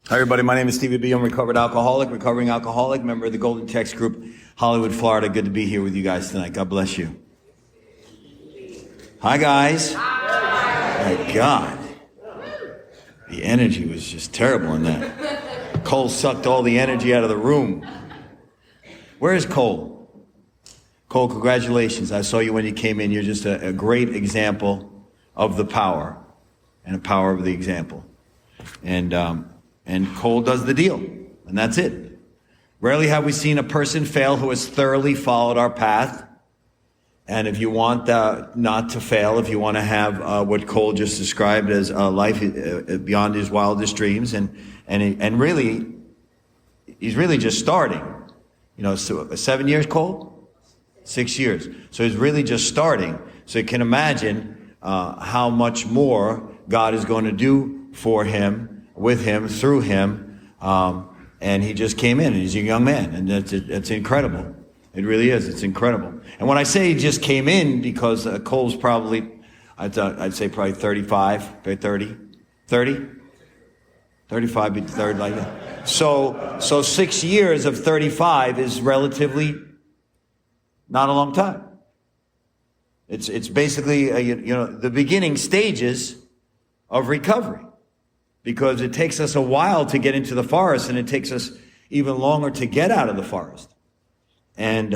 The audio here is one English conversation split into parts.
Hi, everybody. My name is Stevie B. I'm a recovering alcoholic, member of the Golden Text Group, Hollywood, Florida. Good to be here with you guys tonight. God bless you. Hi, guys. Hi. My God. The energy was just terrible in that. Cole sucked all the energy out of the room. Where is Cole? Cole, congratulations. I saw you when you came in. You're just a great example of the power and the power of the example. And Cole does the deal, and that's it. Rarely have we seen a person fail who has thoroughly followed our path. And if you want not to fail, if you want to have what Cole just described as a life beyond his wildest dreams, and really, he's really just starting. You know, so 7 years, Cole? 6 years. So he's really just starting. So you can imagine how much more God is going to do for him, with him, through him, and he just came in, and he's a young man, and it's incredible. It really is. It's incredible. And when I say he just came in, because Cole's probably, I'd say probably 35, 30, 35, be third, like that. So 6 years of 35 is relatively not a long time. It's basically the beginning stages of recovery. Because it takes us a while to get into the forest, and it takes us even longer to get out of the forest. And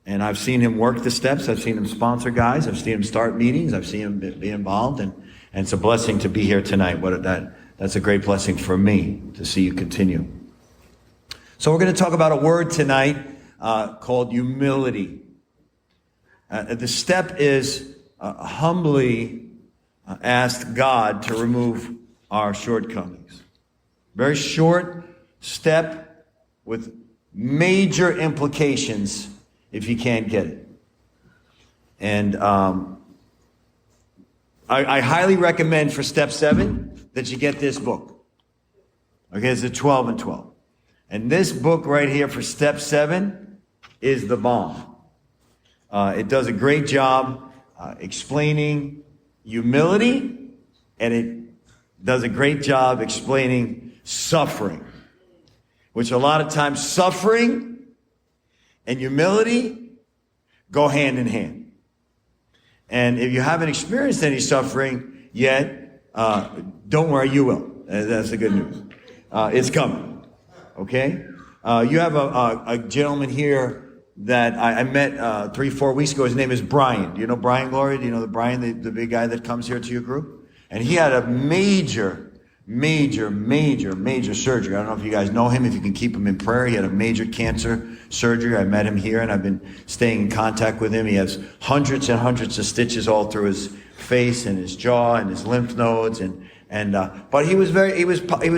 I've seen him work the steps. I've seen him sponsor guys. I've seen him start meetings. I've seen him be involved, and it's a blessing to be here tonight. That's a great blessing for me to see you continue. So we're going to talk about a word tonight called humility. The step is humbly ask God to remove our shortcomings. Very short step with major implications if you can't get it. And I highly recommend for step 7 that you get this book. Okay, it's a 12 and 12. And this book right here for step 7 is the bomb. It does a great job explaining humility, and it does a great job explaining suffering, which a lot of times suffering and humility go hand in hand. And if you haven't experienced any suffering yet, don't worry, you will. That's the good news. It's coming. Okay? You have a gentleman here that I met 3-4 weeks ago. His name is Brian. Do you know Brian, Gloria? Do you know Brian, the big guy that comes here to your group? And he had a major surgery. I don't know if you guys know him, if you can keep him in prayer. He had a major cancer surgery. I met him here, and I've been staying in contact with him. He has hundreds and hundreds of stitches all through his face and his jaw and his lymph nodes. But he was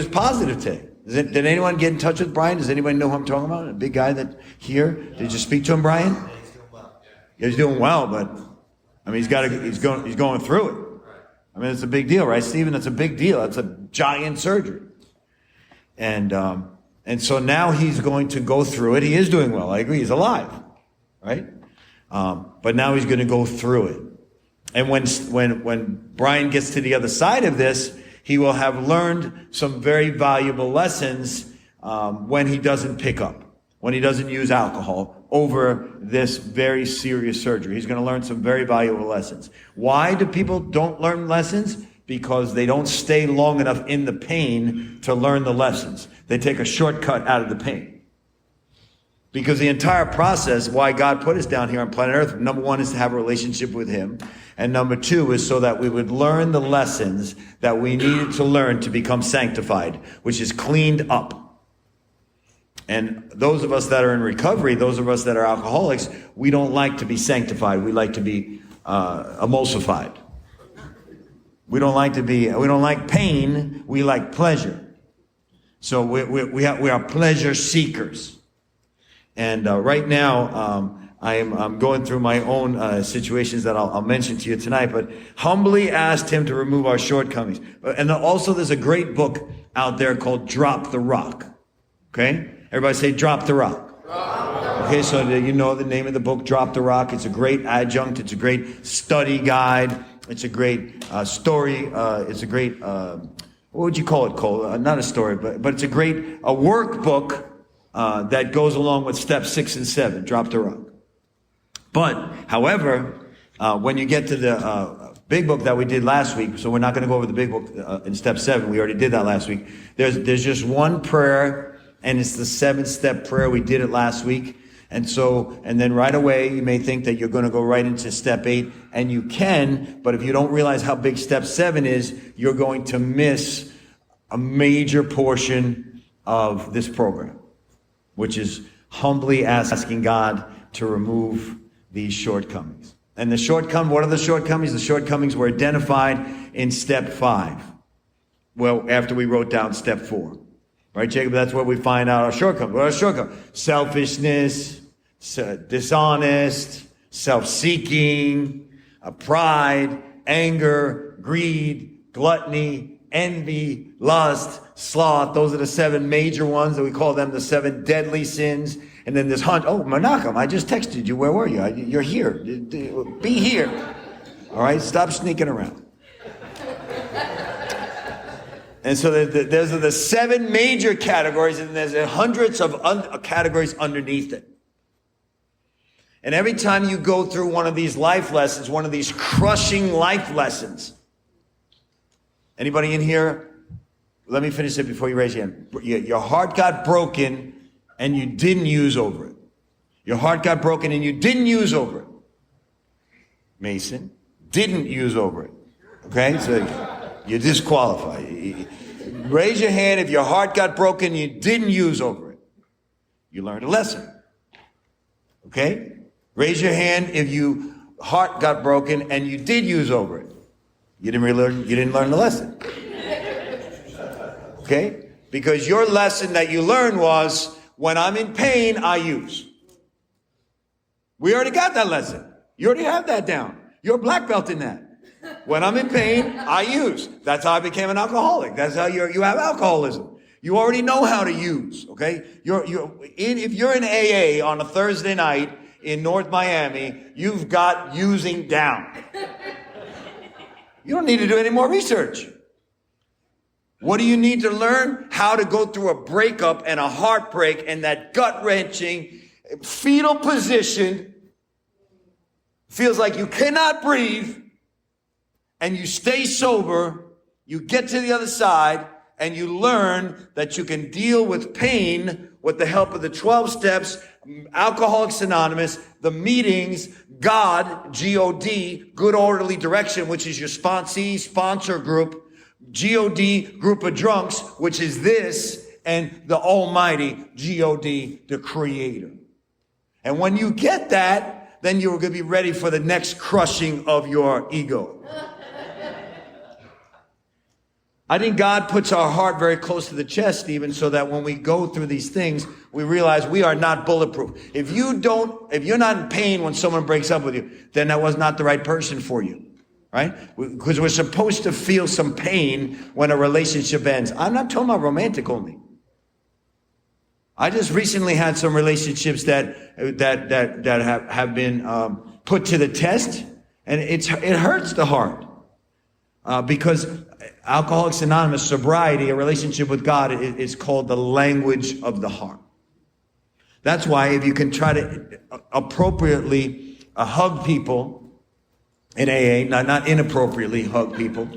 positive today. Did anyone get in touch with Brian? Does anybody know who I'm talking about? A big guy that here. Did you speak to him, Brian? Yeah, he's doing well, but I mean, he's going through it. I mean, it's a big deal, right, Stephen? It's a big deal. It's a giant surgery. And so now he's going to go through it. He is doing well. I agree. He's alive, right? But now he's going to go through it. And when Brian gets to the other side of this, he will have learned some very valuable lessons when he doesn't pick up, when he doesn't use alcohol over this very serious surgery. He's going to learn some very valuable lessons. Why do people don't learn lessons? Because they don't stay long enough in the pain to learn the lessons. They take a shortcut out of the pain. Because the entire process, why God put us down here on planet Earth, number 1 is to have a relationship with Him. And number 2 is so that we would learn the lessons that we needed to learn to become sanctified, which is cleaned up. And those of us that are in recovery, those of us that are alcoholics, we don't like to be sanctified. We like to be emulsified. We don't like pain. We like pleasure. So we are pleasure seekers. And right now, I'm going through my own situations that I'll mention to you tonight, but humbly asked Him to remove our shortcomings. And also there's a great book out there called Drop the Rock. Okay? Everybody say, Drop the Rock. Okay, so you know the name of the book, Drop the Rock. It's a great adjunct. It's a great study guide. It's a great story. It's a great what would you call it, Cole? Not a story, but it's a workbook that goes along with step 6 and 7. Drop the rock. But, however, when you get to the big book that we did last week, so we're not going to go over the big book in step 7. We already did that last week. There's just one prayer, and it's the 7-step prayer. We did it last week. And then right away, you may think that you're going to go right into step 8, and you can, but if you don't realize how big step 7 is, you're going to miss a major portion of this program, which is humbly asking God to remove these shortcomings. And what are the shortcomings? The shortcomings were identified in step 5. Well, after we wrote down step 4. Right, Jacob? That's where we find out our shortcomings. What are our shortcomings? Selfishness, dishonest, self-seeking, pride, anger, greed, gluttony, envy, lust, sloth. Those are the 7 major ones that we call them the 7 deadly sins. And then this hunt. Oh, Menachem, I just texted you. Where were you? You're here. Be here. All right? Stop sneaking around. And so there's the 7 major categories, and there's hundreds of categories underneath it. And every time you go through one of these life lessons, one of these crushing life lessons, anybody in here? Let me finish it before you raise your hand. Your heart got broken and you didn't use over it. Your heart got broken and you didn't use over it. Mason, didn't use over it. Okay? So you're disqualified. Raise your hand if your heart got broken and you didn't use over it. You learned a lesson. Okay? Raise your hand if your heart got broken and you did use over it. You didn't learn the lesson. Okay? Because your lesson that you learned was, when I'm in pain, I use. We already got that lesson. You already have that down. You're a black belt in that. When I'm in pain, I use. That's how I became an alcoholic. That's how you have alcoholism. You already know how to use, okay? If you're in AA on a Thursday night in North Miami, you've got using down. You don't need to do any more research. What do you need to learn? How to go through a breakup and a heartbreak and that gut-wrenching, fetal position. Feels like you cannot breathe, and you stay sober. You get to the other side, and you learn that you can deal with pain with the help of the 12 steps, Alcoholics Anonymous, the meetings, God, G-O-D, Good Orderly Direction, which is your sponsor group, G-O-D, Group of Drunks, which is this, and the Almighty, G-O-D, the Creator. And when you get that, then you're going to be ready for the next crushing of your ego. I think God puts our heart very close to the chest, Stephen, so that when we go through these things, we realize we are not bulletproof. If you're not in pain when someone breaks up with you, then that was not the right person for you, right? Because we're supposed to feel some pain when a relationship ends. I'm not talking about romantic only. I just recently had some relationships that have been put to the test, and it hurts the heart because Alcoholics Anonymous, sobriety, a relationship with God, is called the language of the heart. That's why if you can try to appropriately hug people in AA, not inappropriately hug people.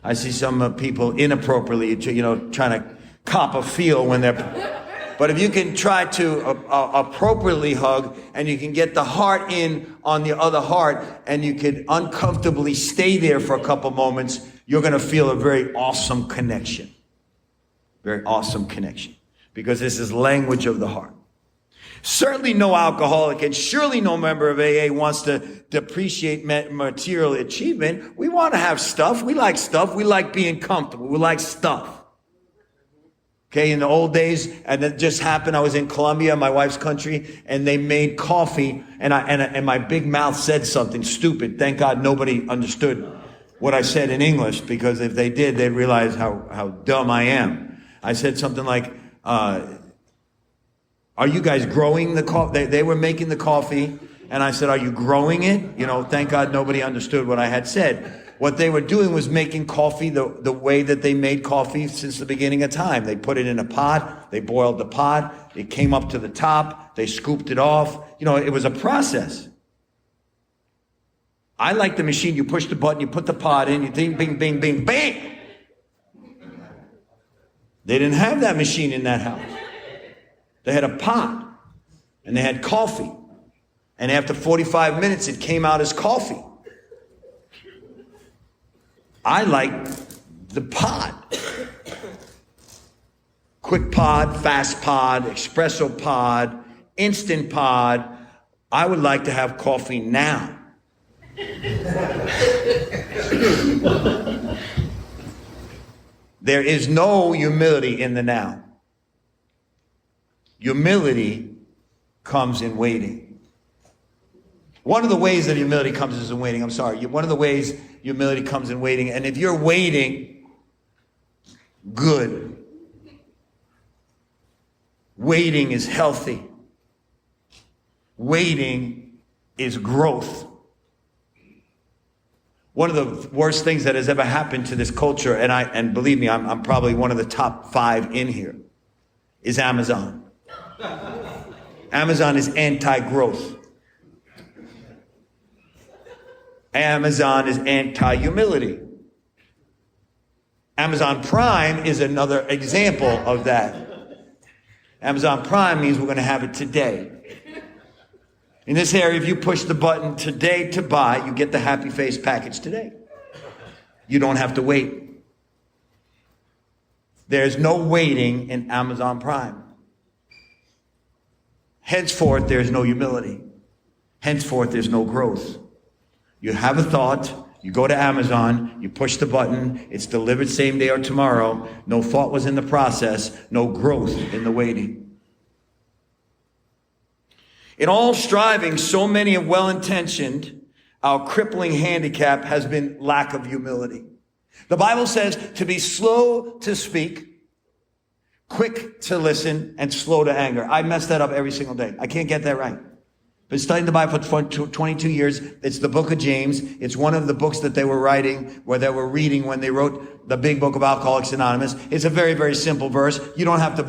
I see some people inappropriately, trying to cop a feel when they're. But if you can try to appropriately hug, and you can get the heart in on the other heart, and you can uncomfortably stay there for a couple moments, you're going to feel a very awesome connection. Very awesome connection. Because this is language of the heart. Certainly no alcoholic and surely no member of AA wants to depreciate material achievement. We want to have stuff. We like stuff. We like being comfortable. We like stuff. Okay, in the old days, and it just happened, I was in Colombia, my wife's country, and they made coffee, and my big mouth said something stupid. Thank God nobody understood what I said in English, because if they did, they'd realize how dumb I am. I said something like, are you guys growing the coffee? They were making the coffee, and I said, are you growing it? Thank God nobody understood what I had said. What they were doing was making coffee the way that they made coffee since the beginning of time. They put it in a pot, they boiled the pot, it came up to the top, they scooped it off. You know, it was a process. I like the machine. You push the button, you put the pot in, you ding, bing, bing, bing, bang. They didn't have that machine in that house. They had a pot, and they had coffee. And after 45 minutes, it came out as coffee. I like the pod. Quick pod, fast pod, espresso pod, instant pod. I would like to have coffee now. There is no humility in the now. Humility comes in waiting. One of the ways that humility comes is in waiting. One of the ways humility comes in waiting. And if you're waiting, good. Waiting is healthy. Waiting is growth. One of the worst things that has ever happened to this culture, and believe me, I'm probably one of the top 5 in here, is Amazon. Amazon is anti-growth. Amazon is anti-humility. Amazon Prime is another example of that. Amazon Prime means we're going to have it today. In this area, if you push the button today to buy, you get the Happy Face package today. You don't have to wait. There's no waiting in Amazon Prime. Henceforth, there's no humility. Henceforth, there's no growth. You have a thought, you go to Amazon, you push the button, it's delivered same day or tomorrow. No thought was in the process, no growth in the waiting. In all striving, so many of well-intentioned, our crippling handicap has been lack of humility. The Bible says to be slow to speak, quick to listen, and slow to anger. I mess that up every single day. I can't get that right. Been studying the Bible for 22 years. It's the book of James. It's one of the books that they were writing, where they were reading when they wrote the big book of Alcoholics Anonymous. It's a very, very simple verse. You don't have to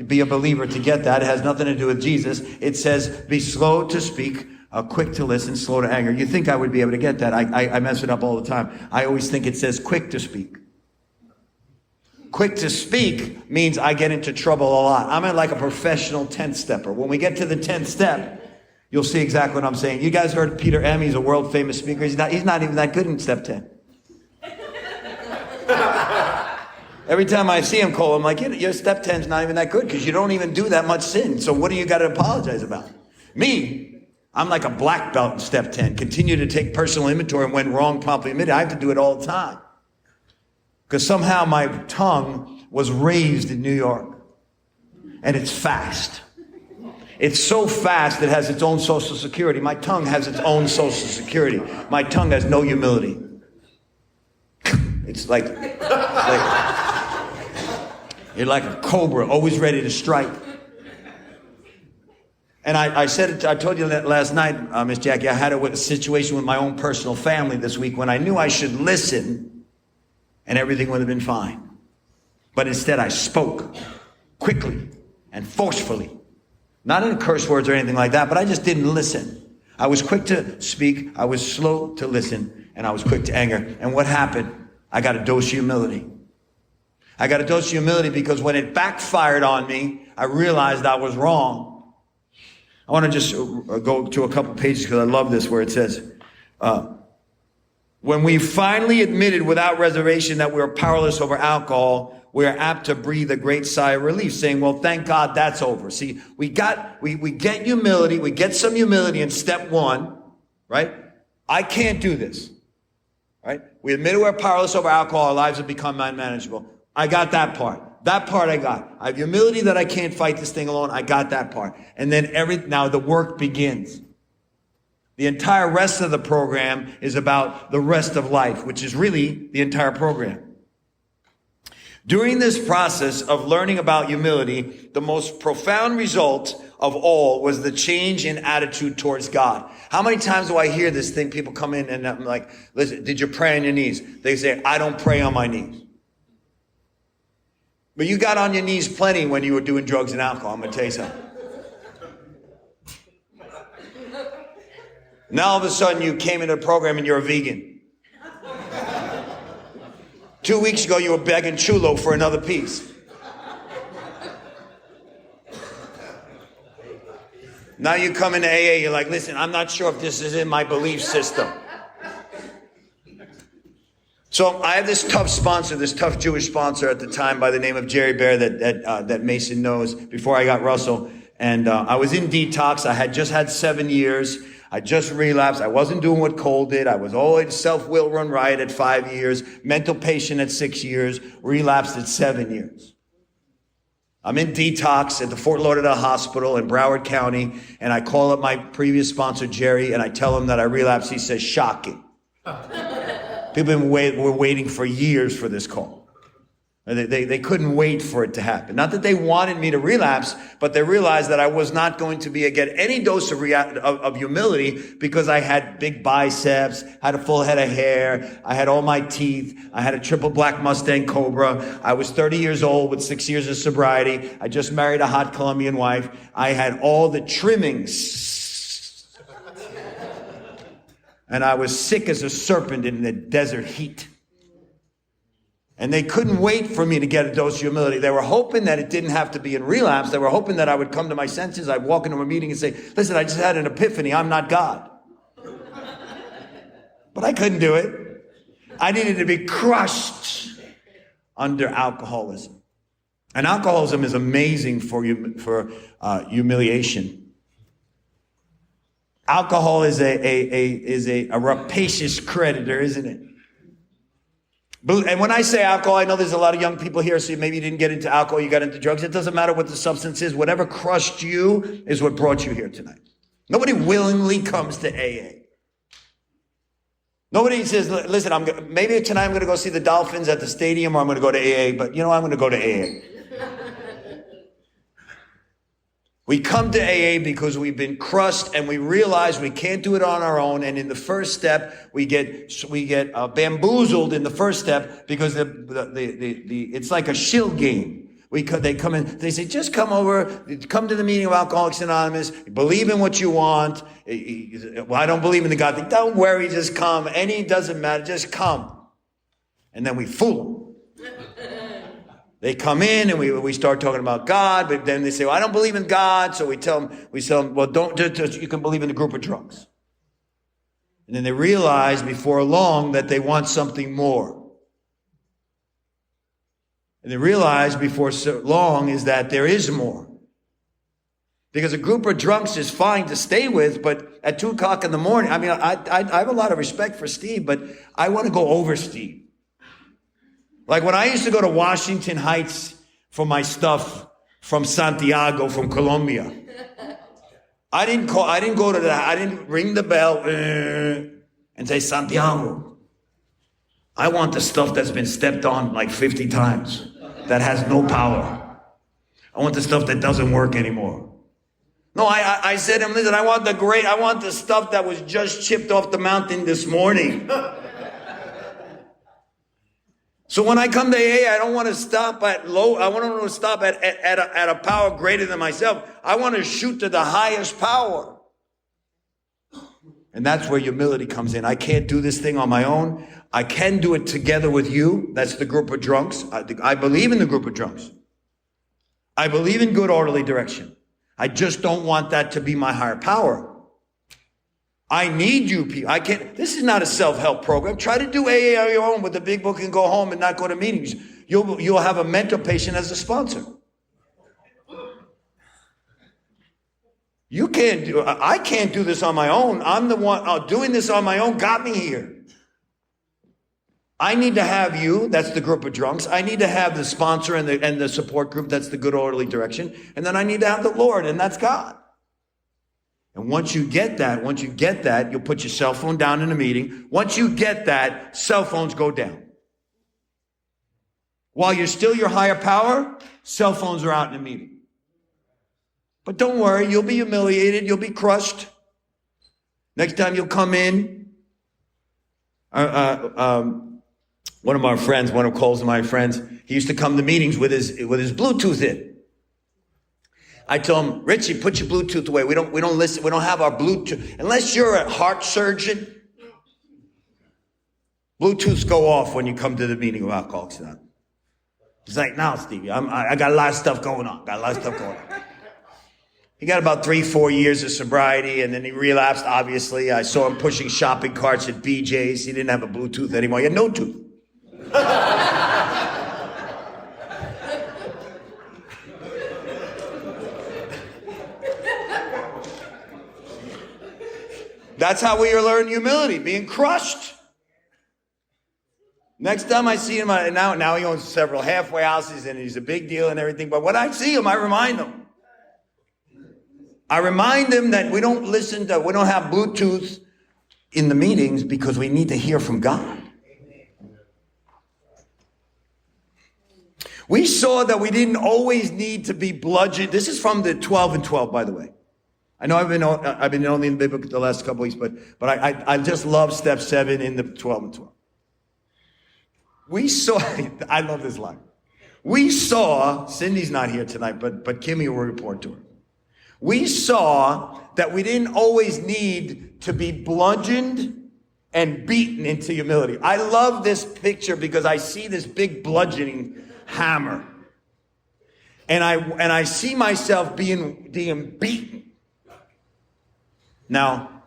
be a believer to get that. It has nothing to do with Jesus. It says, be slow to speak, quick to listen, slow to anger. You think I would be able to get that. I mess it up all the time. I always think it says quick to speak. Quick to speak means I get into trouble a lot. I'm like a professional 10th stepper. When we get to the 10th step, you'll see exactly what I'm saying. You guys heard Peter M. He's a world famous speaker. He's not even that good in step 10. Every time I see him, Cole, I'm like, your step 10's not even that good because you don't even do that much sin. So what do you got to apologize about? Me, I'm like a black belt in step 10. Continue to take personal inventory, and when wrong, promptly admit it. I have to do it all the time. Because somehow my tongue was raised in New York. And it's fast. It's so fast it has its own social security. My tongue has its own social security. My tongue has no humility. It's like you're like a cobra, always ready to strike. And I said it, I told you that last night, Miss Jackie, I had a situation with my own personal family this week when I knew I should listen and everything would have been fine. But instead I spoke quickly and forcefully. Not in curse words or anything like that, but I just didn't listen. I was quick to speak, I was slow to listen, and I was quick to anger. And what happened? I got a dose of humility. I got a dose of humility because when it backfired on me, I realized I was wrong. I want to just go to a couple pages because I love this, where it says, when we finally admitted without reservation that we were powerless over alcohol, we are apt to breathe a great sigh of relief, saying, well, thank God that's over. See, we get humility, we get some humility in step 1, right? I can't do this, right? We admit we're powerless over alcohol, our lives have become unmanageable. I got that part. That part I got. I have humility that I can't fight this thing alone. I got that part. And then now the work begins. The entire rest of the program is about the rest of life, which is really the entire program. During this process of learning about humility, the most profound result of all was the change in attitude towards God. How many times do I hear this thing? People come in and I'm like, listen, did you pray on your knees? They say, I don't pray on my knees. But you got on your knees plenty when you were doing drugs and alcohol. I'm going to tell you something. Now all of a sudden you came into the program and you're a vegan. 2 weeks ago you were begging Chulo for another piece. Now you come into AA, you're like, listen, I'm not sure if this is in my belief system. So I have this tough sponsor, this tough Jewish sponsor at the time by the name of Jerry Bear that Mason knows before I got Russell. And I was in detox. I had just had 7 years. I just relapsed. I wasn't doing what Cole did. I was always self-will run riot at 5 years, mental patient at 6 years, relapsed at 7 years. I'm in detox at the Fort Lauderdale Hospital in Broward County, and I call up my previous sponsor, Jerry, and I tell him that I relapsed. He says, shocking. People were waiting for years for this call. They couldn't wait for it to happen. Not that they wanted me to relapse, but they realized that I was not going to get any dose of humility because I had big biceps, had a full head of hair, I had all my teeth, I had a triple black Mustang Cobra, I was 30 years old with 6 years of sobriety, I just married a hot Colombian wife, I had all the trimmings, and I was sick as a serpent in the desert heat. And they couldn't wait for me to get a dose of humility. They were hoping that it didn't have to be in relapse. They were hoping that I would come to my senses. I'd walk into a meeting and say, listen, I just had an epiphany. I'm not God. But I couldn't do it. I needed to be crushed under alcoholism. And alcoholism is amazing for humiliation. Alcohol is a rapacious creditor, isn't it? And when I say alcohol, I know there's a lot of young people here, so maybe you didn't get into alcohol, you got into drugs. It doesn't matter what the substance is. Whatever crushed you is what brought you here tonight. Nobody willingly comes to AA. Nobody says, listen, maybe tonight I'm going to go see the Dolphins at the stadium, or I'm going to go to AA, but you know, I'm going to go to AA. We come to AA because we've been crushed and we realize we can't do it on our own. And in the first step, we get bamboozled in the first step because it's like a shill game. They come in, they say, just come over, come to the meeting of Alcoholics Anonymous, believe in what you want. Well, I don't believe in the God thing. Don't worry, just come. Doesn't matter, just come. And then we fool them. They come in and we start talking about God, but then they say, well, I don't believe in God. So we tell them, well, don't, you can believe in the group of drunks. And then they realize before long that they want something more. And they realize before so long is that there is more. Because a group of drunks is fine to stay with, but at 2 o'clock in the morning, I mean, I have a lot of respect for Steve, but I want to go over Steve. Like when I used to go to Washington Heights for my stuff from Santiago, from Colombia, I didn't ring the bell and say, Santiago, I want the stuff that's been stepped on like 50 times, that has no power. I want the stuff that doesn't work anymore. No, I said to him, listen, I want the stuff that was just chipped off the mountain this morning. So when I come to AA, I don't want to stop at low. I want to stop at a power greater than myself. I want to shoot to the highest power. And that's where humility comes in. I can't do this thing on my own. I can do it together with you. That's the group of drunks. I believe in the group of drunks. I believe in good orderly direction. I just don't want that to be my higher power. I need you people. This is not a self-help program. Try to do AA on your own with the big book and go home and not go to meetings. You'll have a mental patient as a sponsor. I can't do this on my own. I'm the one doing this on my own got me here. I need to have you, that's the group of drunks. I need to have the sponsor and the support group, that's the good orderly direction. And then I need to have the Lord, and that's God. And once you get that, you'll put your cell phone down in a meeting. Once you get that, cell phones go down. While you're still your higher power, cell phones are out in a meeting. But don't worry, you'll be humiliated. You'll be crushed. Next time you'll come in. One of my friends, one of Cole's and my friends, he used to come to meetings with his Bluetooth in. I told him, Richie, put your Bluetooth away. We don't listen. We don't have our Bluetooth. Unless you're a heart surgeon, Bluetooths go off when you come to the meeting of Alcoholics Anonymous. He's like, no, Stevie, I got a lot of stuff going on. He got about 3-4 years of sobriety, and then he relapsed, obviously. I saw him pushing shopping carts at BJ's. He didn't have a Bluetooth anymore. He had no tooth. That's how we learn humility, being crushed. Next time I see him, now he owns several halfway houses, and he's a big deal and everything. But when I see him, I remind him. That we don't have Bluetooth in the meetings because we need to hear from God. We saw that we didn't always need to be bludgeoned. This is from the 12 and 12, by the way. I know I've been only in the book the last couple weeks, but I just love step 7 in the 12 and 12. We saw, I love this line. We saw, Cindy's not here tonight, but Kimmy will report to her. We saw that we didn't always need to be bludgeoned and beaten into humility. I love this picture because I see this big bludgeoning hammer. And I see myself being beaten. Now,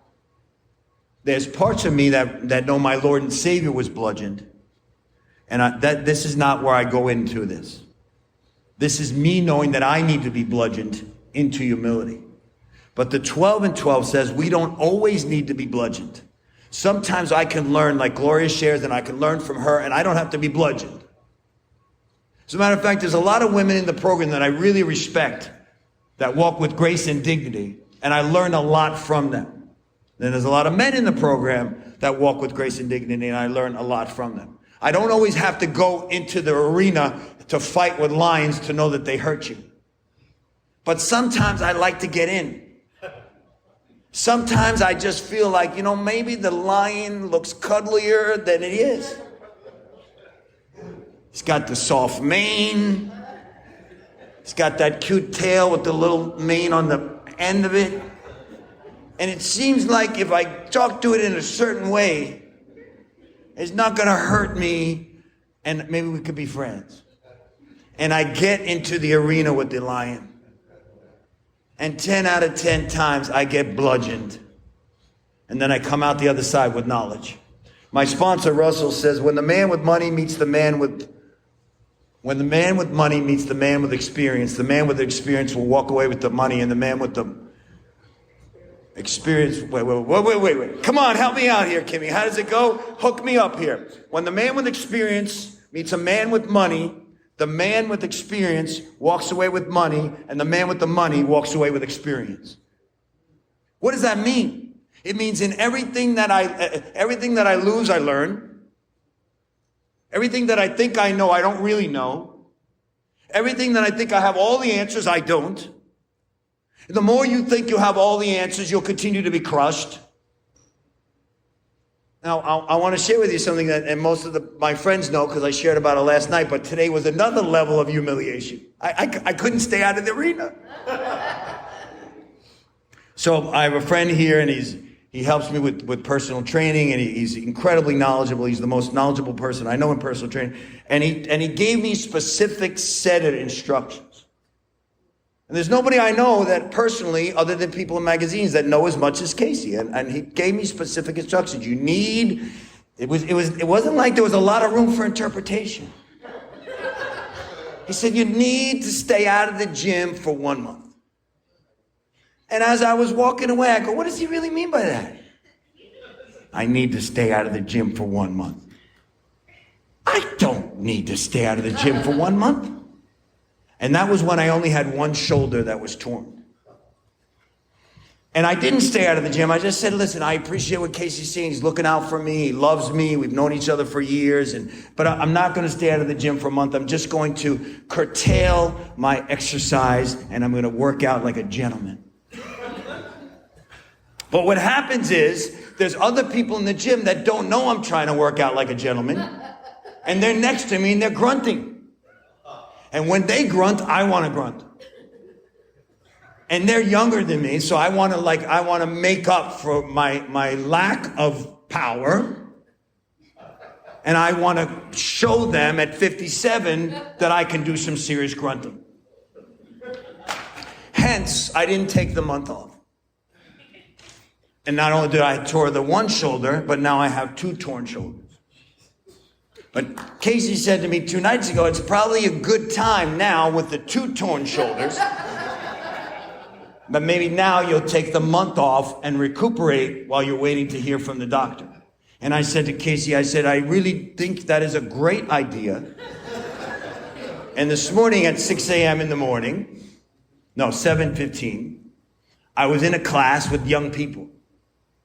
there's parts of me that know my Lord and Savior was bludgeoned. And this is not where I go into this. This is me knowing that I need to be bludgeoned into humility. But the 12 and 12 says we don't always need to be bludgeoned. Sometimes I can learn, like Gloria shares, and I can learn from her, and I don't have to be bludgeoned. As a matter of fact, there's a lot of women in the program that I really respect that walk with grace and dignity, and I learn a lot from them. Then there's a lot of men in the program that walk with grace and dignity, and I learn a lot from them. I don't always have to go into the arena to fight with lions to know that they hurt you. But sometimes I like to get in. Sometimes I just feel like, maybe the lion looks cuddlier than it is. He's got the soft mane. He's got that cute tail with the little mane on the end of it. And it seems like if I talk to it in a certain way, it's not going to hurt me, and maybe we could be friends. And I get into the arena with the lion. And 10 out of 10 times I get bludgeoned. And then I come out the other side with knowledge. My sponsor, Russell, says, when the man with money meets the man with experience, the man with experience will walk away with the money, and the man with the experience, wait. Come on, help me out here, Kimmy. How does it go? Hook me up here. When the man with experience meets a man with money, the man with experience walks away with money, and the man with the money walks away with experience. What does that mean? It means in everything that I lose, I learn. Everything that I think I know, I don't really know. Everything that I think I have all the answers, I don't. The more you think you have all the answers, you'll continue to be crushed. Now, I want to share with you something that, and most of my friends know because I shared about it last night, but today was another level of humiliation. I couldn't stay out of the arena. So I have a friend here, and he helps me with personal training, and he's incredibly knowledgeable. He's the most knowledgeable person I know in personal training. And he gave me specific set of instructions. And there's nobody I know that personally, other than people in magazines, that know as much as Casey. And he gave me specific instructions. It wasn't like there was a lot of room for interpretation. He said, you need to stay out of the gym for 1 month. And as I was walking away, I go, what does he really mean by that? I need to stay out of the gym for 1 month. I don't need to stay out of the gym for 1 month. And that was when I only had one shoulder that was torn. And I didn't stay out of the gym. I just said, listen, I appreciate what Casey's saying. He's looking out for me. He loves me. We've known each other for years. But I'm not going to stay out of the gym for a month. I'm just going to curtail my exercise, and I'm going to work out like a gentleman. But what happens is there's other people in the gym that don't know I'm trying to work out like a gentleman. And they're next to me and they're grunting. And when they grunt, I want to grunt. And they're younger than me, so I want to make up for my lack of power. And I want to show them at 57 that I can do some serious grunting. Hence, I didn't take the month off. And not only did I tore the one shoulder, but now I have 2 torn shoulders. But Casey said to me 2 nights ago, it's probably a good time now with the 2 torn shoulders. But maybe now you'll take the month off and recuperate while you're waiting to hear from the doctor. And I said to Casey, I really think that is a great idea. And this morning at 6 a.m. in the morning, 7:15, I was in a class with young people.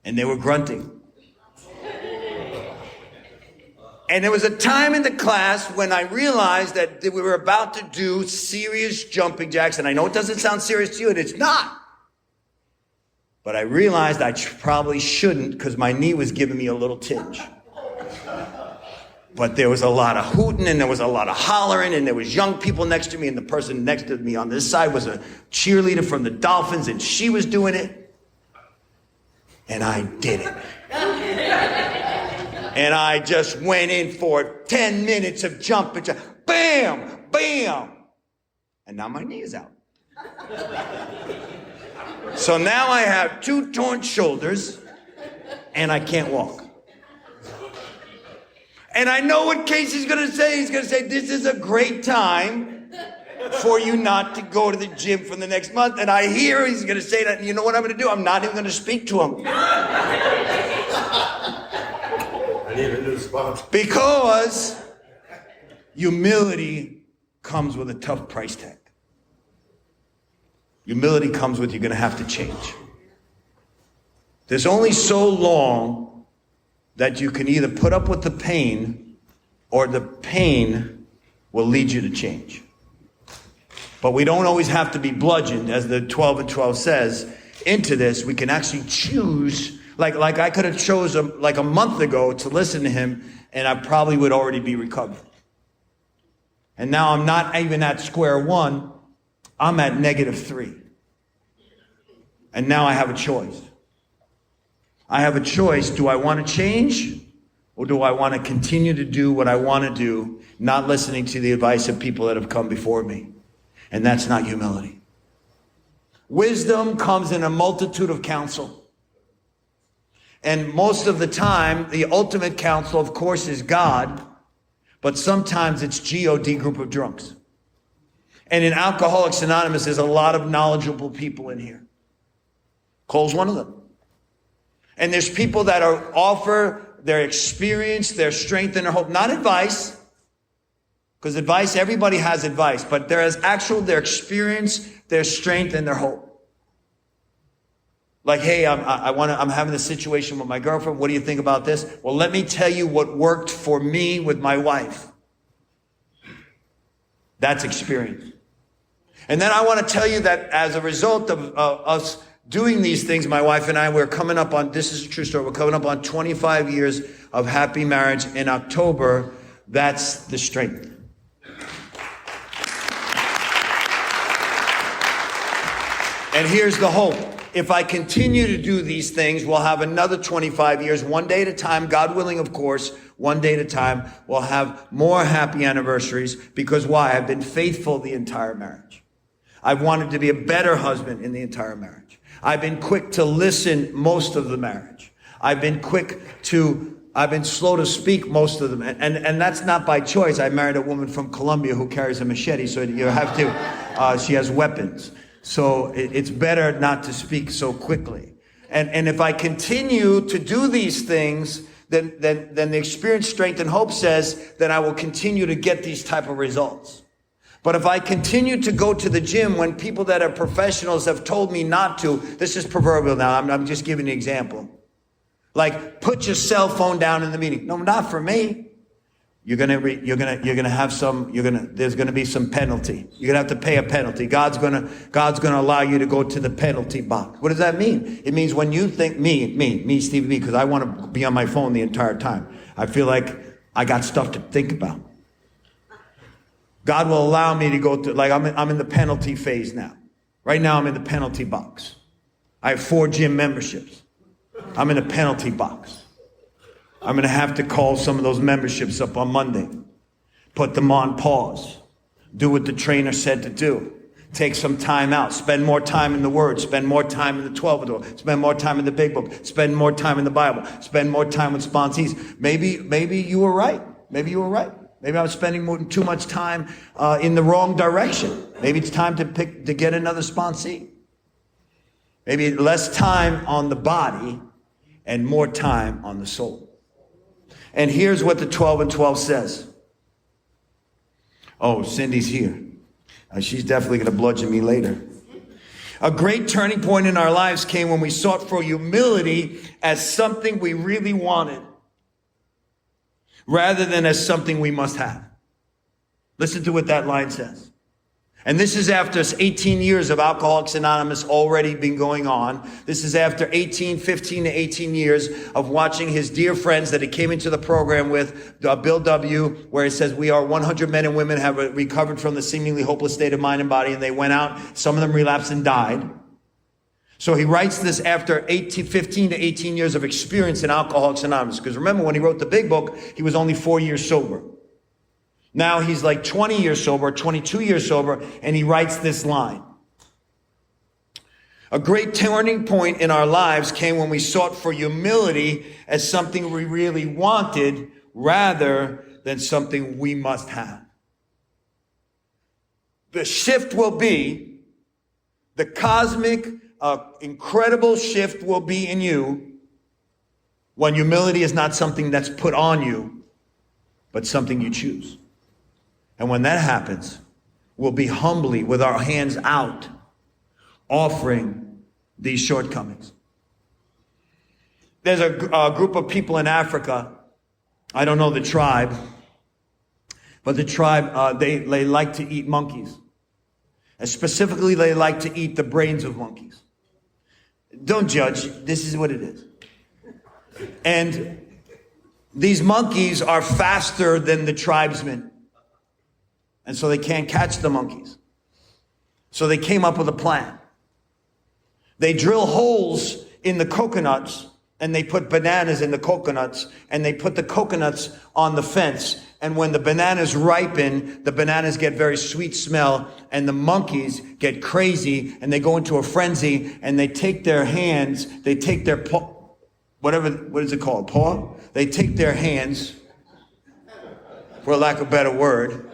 And they were grunting. And there was a time in the class when I realized that we were about to do serious jumping jacks. And I know it doesn't sound serious to you, and it's not. But I realized I probably shouldn't because my knee was giving me a little tinge. But there was a lot of hooting and there was a lot of hollering and there was young people next to me, and the person next to me on this side was a cheerleader from the Dolphins, and she was doing it. And I did it. And I just went in for 10 minutes of jumping. Bam, bam. And now my knee is out. So now I have 2 torn shoulders and I can't walk. And I know what Casey's going to say. He's going to say, this is a great time for you not to go to the gym for the next month. And I hear he's going to say that. And you know what I'm going to do? I'm not even going to speak to him. I need a new response. Because humility comes with a tough price tag. Humility comes with you're going to have to change. There's only so long that you can either put up with the pain or the pain will lead you to change. But we don't always have to be bludgeoned, as the 12 and 12 says, into this. We can actually choose. Like I could have chosen like a month ago to listen to him, and I probably would already be recovered. And now I'm not even at square one. I'm at -3. And now I have a choice. I have a choice. Do I want to change? Or do I want to continue to do what I want to do, not listening to the advice of people that have come before me? And that's not humility. Wisdom comes in a multitude of counsel. And most of the time, the ultimate counsel, of course, is God. But sometimes it's G-O-D, group of drunks. And in Alcoholics Anonymous, there's a lot of knowledgeable people in here. Cole's one of them. And there's people that offer their experience, their strength, and their hope. Not advice. Because advice, everybody has advice. But there is their experience, their strength, and their hope. Like, hey, I'm having a situation with my girlfriend. What do you think about this? Well, let me tell you what worked for me with my wife. That's experience. And then I want to tell you that as a result of us doing these things, my wife and I, we're coming up on, this is a true story, we're coming up on 25 years of happy marriage in October. That's the strength. And here's the hope. If I continue to do these things, we'll have another 25 years, one day at a time, God willing, of course, one day at a time. We'll have more happy anniversaries because why? I've been faithful the entire marriage. I've wanted to be a better husband in the entire marriage. I've been quick to listen most of the marriage. I've been slow to speak most of them. And that's not by choice. I married a woman from Colombia who carries a machete, so you have to, she has weapons. So it's better not to speak so quickly. And if I continue to do these things, then the experience, strength, and hope says that I will continue to get these type of results. But if I continue to go to the gym when people that are professionals have told me not to, this is proverbial now, I'm just giving an example. Like, put your cell phone down in the meeting. No, not for me. There's gonna be some penalty. You're gonna have to pay a penalty. God's gonna allow you to go to the penalty box. What does that mean? It means when you think me, Stevie, because I want to be on my phone the entire time. I feel like I got stuff to think about. God will allow me to go to, like, I'm in the penalty phase now. Right now I'm in the penalty box. I have 4 gym memberships. I'm in a penalty box. I'm going to have to call some of those memberships up on Monday. Put them on pause. Do what the trainer said to do. Take some time out. Spend more time in the Word. Spend more time in the 12 of the Word. Spend more time in the Big Book. Spend more time in the Bible. Spend more time with sponsees. Maybe you were right. Maybe you were right. Maybe I'm spending too much time in the wrong direction. Maybe it's time to get another sponsee. Maybe less time on the body and more time on the soul. And here's what the 12 and 12 says. Oh, Cindy's here. She's definitely going to bludgeon me later. A great turning point in our lives came when we sought for humility as something we really wanted, rather than as something we must have. Listen to what that line says. And this is after 18 years of Alcoholics Anonymous already been going on. This is after 15 to 18 years of watching his dear friends that he came into the program with, Bill W., where it says, we are 100 men and women have recovered from the seemingly hopeless state of mind and body, and they went out. Some of them relapsed and died. So he writes this after 15 to 18 years of experience in Alcoholics Anonymous. Because remember, when he wrote the big book, he was only 4 years sober. Now he's like 20 years sober, 22 years sober, and he writes this line. A great turning point in our lives came when we sought for humility as something we really wanted rather than something we must have. The shift will be, the cosmic, incredible shift will be in you when humility is not something that's put on you, but something you choose. And when that happens, we'll be humbly, with our hands out, offering these shortcomings. There's a group of people in Africa. I don't know the tribe, but the tribe, they like to eat monkeys. And specifically, they like to eat the brains of monkeys. Don't judge. This is what it is. And these monkeys are faster than the tribesmen. And so they can't catch the monkeys. So they came up with a plan. They drill holes in the coconuts, and they put bananas in the coconuts, and they put the coconuts on the fence. And when the bananas ripen, the bananas get very sweet smell, and the monkeys get crazy, and they go into a frenzy, and they take their hands, they take their paw, what is it called? Paw? They take their hands, for lack of a better word,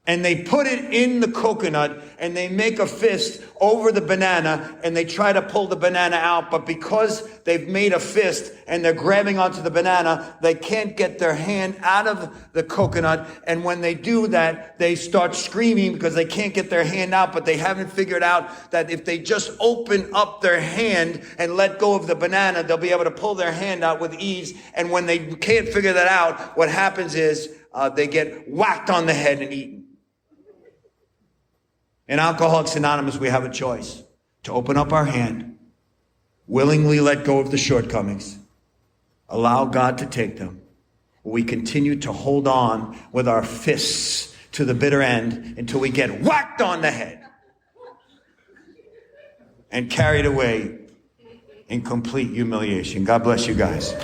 and they put it in the coconut, and they make a fist over the banana, and they try to pull the banana out, but because they've made a fist and they're grabbing onto the banana, they can't get their hand out of the coconut. And when they do that, they start screaming because they can't get their hand out, but they haven't figured out that if they just open up their hand and let go of the banana, they'll be able to pull their hand out with ease. And when they can't figure that out, what happens is they get whacked on the head and eaten. In Alcoholics Anonymous, we have a choice to open up our hand, willingly let go of the shortcomings, allow God to take them. We continue to hold on with our fists to the bitter end until we get whacked on the head and carried away in complete humiliation. God bless you guys.